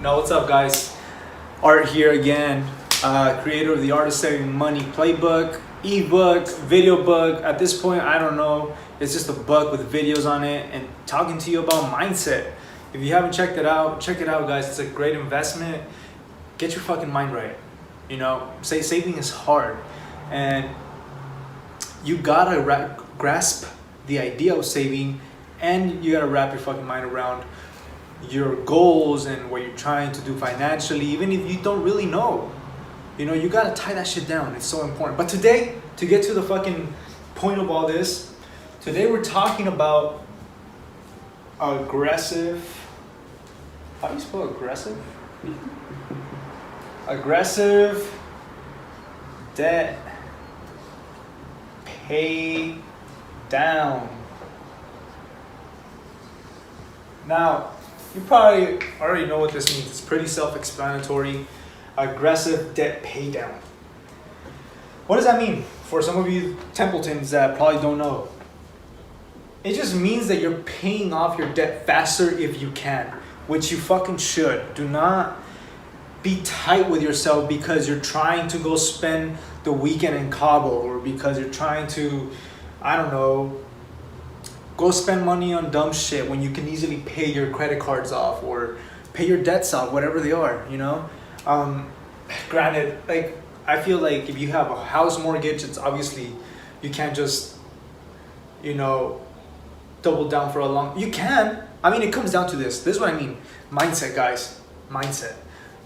Now, what's up, guys? Art here again, creator of the Art of Saving Money playbook, ebook, video book. At this point, I don't know. It's just a book with videos on it and talking to you about mindset. If you haven't checked it out, check it out, guys. It's a great investment. Get your fucking mind right. You know, saving is hard, and you gotta grasp the idea of saving, and you gotta wrap your fucking mind around your goals and what you're trying to do financially, even if you don't really know. You know, you gotta tie that shit down. It's so important. But today, to get to the fucking point of all this, today we're talking about aggressive. How do you spell aggressive? Aggressive debt pay down. Now, you probably already know what this means. It's pretty self-explanatory. Aggressive debt pay down. What does that mean? For some of you Templetons that probably don't know, it just means that you're paying off your debt faster if you can, which you fucking should. Do not be tight with yourself because you're trying to go spend the weekend in Cabo, or because you're trying to, I don't know, go spend money on dumb shit when you can easily pay your credit cards off or pay your debts off, whatever they are, you know? Granted, like, I feel like if you have a house mortgage, it's obviously, you can't just, you know, double down for a long, you can. I mean, it comes down to this. This is what I mean. Mindset, guys. Mindset.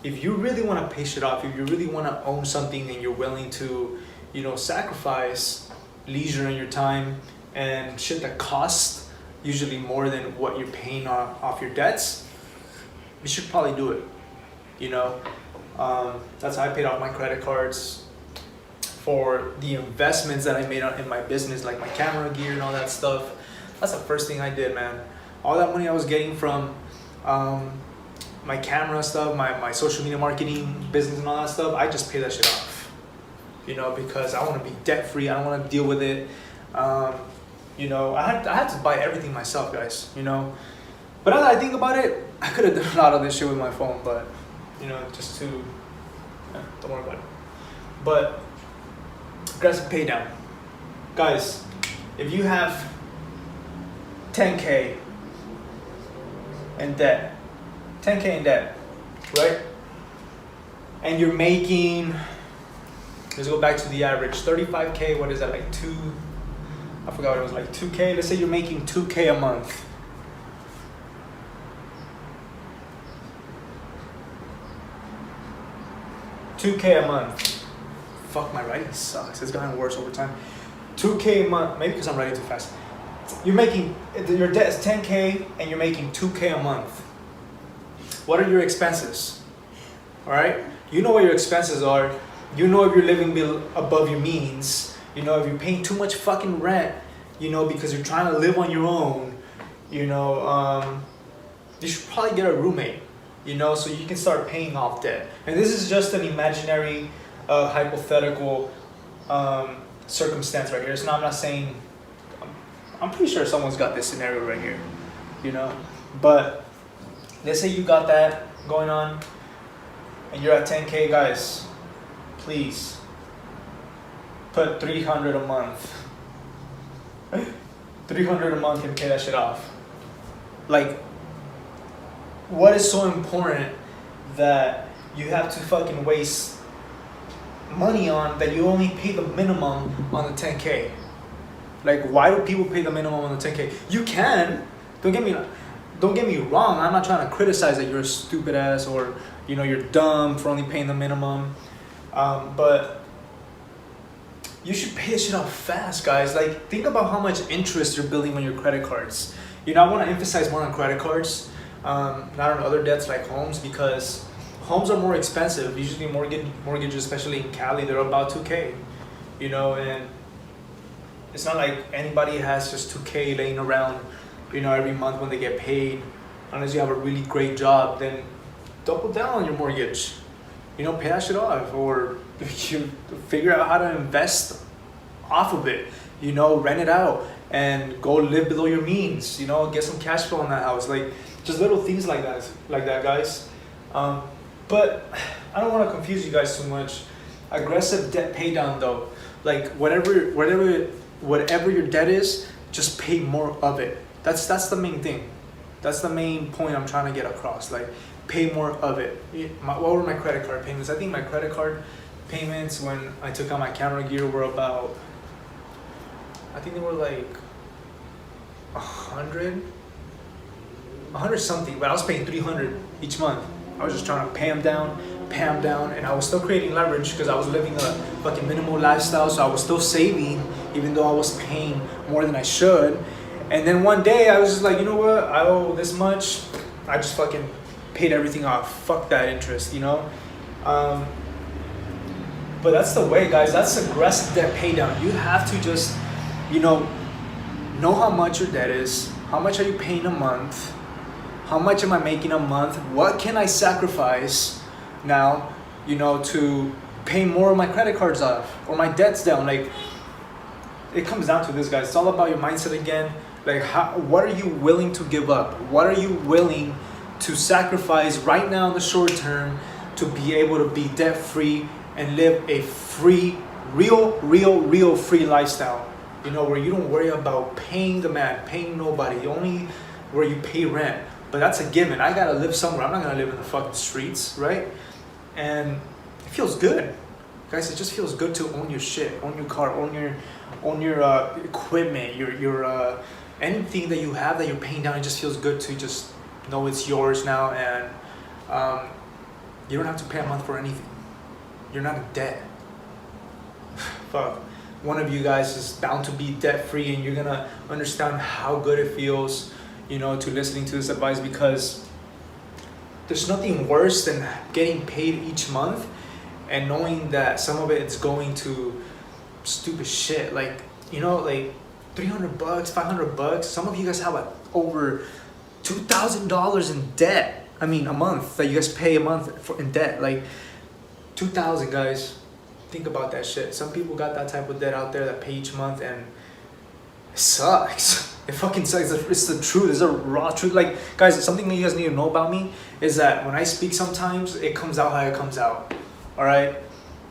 If you really want to pay shit off, if you really want to own something and you're willing to, you know, sacrifice leisure in your time and shit that costs usually more than what you're paying off your debts, you should probably do it. You know, that's how I paid off my credit cards for the investments that I made in my business, like my camera gear and all that stuff. That's the first thing I did, man. All that money I was getting from my camera stuff, my social media marketing business and all that stuff, I just paid that shit off. You know, because I want to be debt free. I don't want to deal with it. You know, I had to buy everything myself, guys, you know. But now that I think about it, I could have done a lot of this shit with my phone, but, you know, just to, don't worry about it. But, aggressive pay down. Guys, if you have 10K in debt, 10K in debt, right? And you're making, let's go back to the average, 35K, what is that, like I forgot what it was, like 2K. Let's say you're making 2K a month. $2K a month. Fuck, my writing sucks. It's gotten worse over time. 2K a month, maybe because I'm writing too fast. You're making, your debt is 10K and you're making 2K a month. What are your expenses? All right? You know what your expenses are. You know if you're living above your means. You know, if you're paying too much fucking rent, you know, because you're trying to live on your own, you know, you should probably get a roommate, you know, so you can start paying off debt. And this is just an imaginary, hypothetical circumstance right here. It's not, I'm not saying, I'm pretty sure someone's got this scenario right here, you know. But let's say you got that going on and you're at 10K, guys, please put $300 a month. $300 a month and pay that shit off. Like, what is so important that you have to fucking waste money on that you only pay the minimum on the 10K? Like, why do people pay the minimum on the 10K? You can. Don't get me wrong. I'm not trying to criticize that you're a stupid ass or, you know, you're dumb for only paying the minimum. But you should pay this shit off fast, guys. Like, think about how much interest you're building on your credit cards. You know, I want to emphasize more on credit cards, not on other debts like homes, because homes are more expensive. Usually mortgages, especially in Cali, they're about 2K, you know, and it's not like anybody has just 2K laying around, you know, every month when they get paid. Unless you have a really great job, then double down on your mortgage. You know, pay that shit off, or you figure out how to invest off of it. You know, rent it out and go live below your means. You know, get some cash flow on that house. Like, just little things like that, guys. But I don't want to confuse you guys too much. Aggressive debt pay down though, like whatever your debt is, just pay more of it. That's the main thing. That's the main point I'm trying to get across. Like, pay more of it. What were my credit card payments? I think my credit card payments when I took out my counter gear were about, I think they were like 100 something, but I was paying 300 each month. I was just trying to pay them down, and I was still creating leverage because I was living a fucking minimal lifestyle, so I was still saving even though I was paying more than I should. And then one day I was just like, you know what, I owe this much, I just fucking paid everything off. Fuck that interest, you know? But that's the way, guys. That's aggressive debt pay down. You have to just, know how much your debt is, how much are you paying a month, how much am I making a month, what can I sacrifice now, to pay more of my credit cards off or my debts down. Like, it comes down to this, guys. It's all about your mindset again. Like, what are you willing to give up? What are you willing to sacrifice right now in the short term to be able to be debt free and live a free, real free lifestyle? Where you don't worry about paying the man, paying nobody, only where you pay rent. But that's a given. I gotta live somewhere. I'm not gonna live in the fucking streets, right? And it feels good, guys. It just feels good to own your shit, own your car, own your equipment, your anything that you have that you're paying down. It just feels good to just know it's yours now, and you don't have to pay a month for anything. You're not in debt. Fuck. One of you guys is bound to be debt free, and you're gonna understand how good it feels, to listening to this advice, because there's nothing worse than getting paid each month and knowing that some of it is going to stupid shit, like like $300, $500. Some of you guys have like over $2,000 in debt. I mean, a month that you guys pay a month for in debt, like 2,000, guys. Think about that shit. Some people got that type of debt out there that pay each month, and it sucks. It fucking sucks. It's the truth. It's a raw truth. Like, guys, something that you guys need to know about me is that when I speak, sometimes it comes out how it comes out. All right?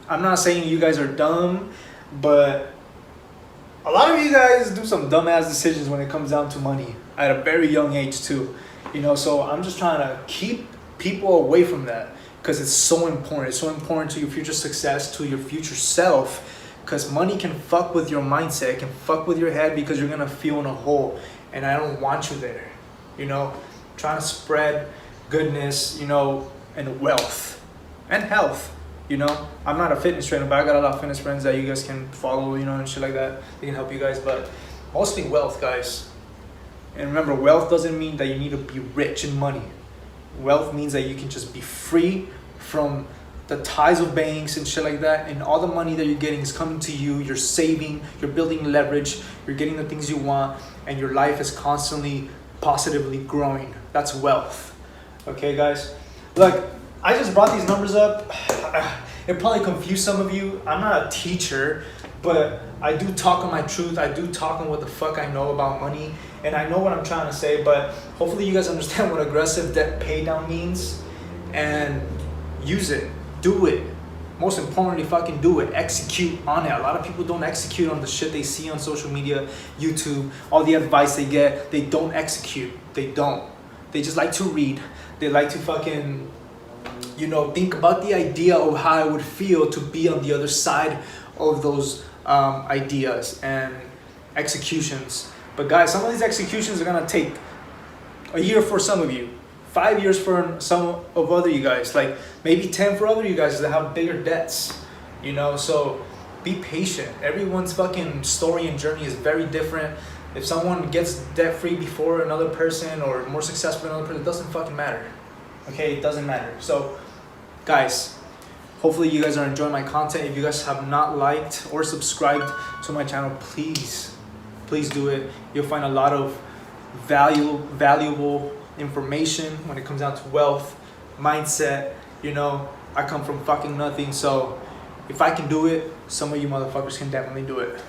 I'm not saying you guys are dumb, but a lot of you guys do some dumbass decisions when it comes down to money at a very young age too. So I'm just trying to keep people away from that, because it's so important. It's so important to your future success, to your future self, because money can fuck with your mindset. It can fuck with your head, because you're gonna feel in a hole, and I don't want you there. Trying to spread goodness, and wealth and health. I'm not a fitness trainer, but I got a lot of fitness friends that you guys can follow, and shit like that. They can help you guys, but mostly wealth, guys. And remember, wealth doesn't mean that you need to be rich in money. Wealth means that you can just be free from the ties of banks and shit like that, and all the money that you're getting is coming to you. You're saving, you're building leverage, you're getting the things you want, and your life is constantly positively growing. That's wealth. Okay, guys? Look, I just brought these numbers up. It probably confused some of you. I'm not a teacher, but I do talk on my truth. I do talk on what the fuck I know about money, and I know what I'm trying to say, but hopefully you guys understand what aggressive debt pay down means, and use it. Do it. Most importantly, fucking do it. Execute on it. A lot of people don't execute on the shit they see on social media, YouTube, all the advice they get. They don't execute. They don't. They just like to read. They like to fucking, think about the idea of how I would feel to be on the other side of those ideas and executions. But guys, some of these executions are gonna take a year for some of you, 5 years for some of other you guys, like maybe 10 for other you guys that have bigger debts, so be patient. Everyone's fucking story and journey is very different. If someone gets debt free before another person or more successful than another person, it doesn't fucking matter. Okay, it doesn't matter. So guys, hopefully you guys are enjoying my content. If you guys have not liked or subscribed to my channel, please do it. You'll find a lot of valuable information when it comes down to wealth, mindset. I come from fucking nothing, so if I can do it, some of you motherfuckers can definitely do it.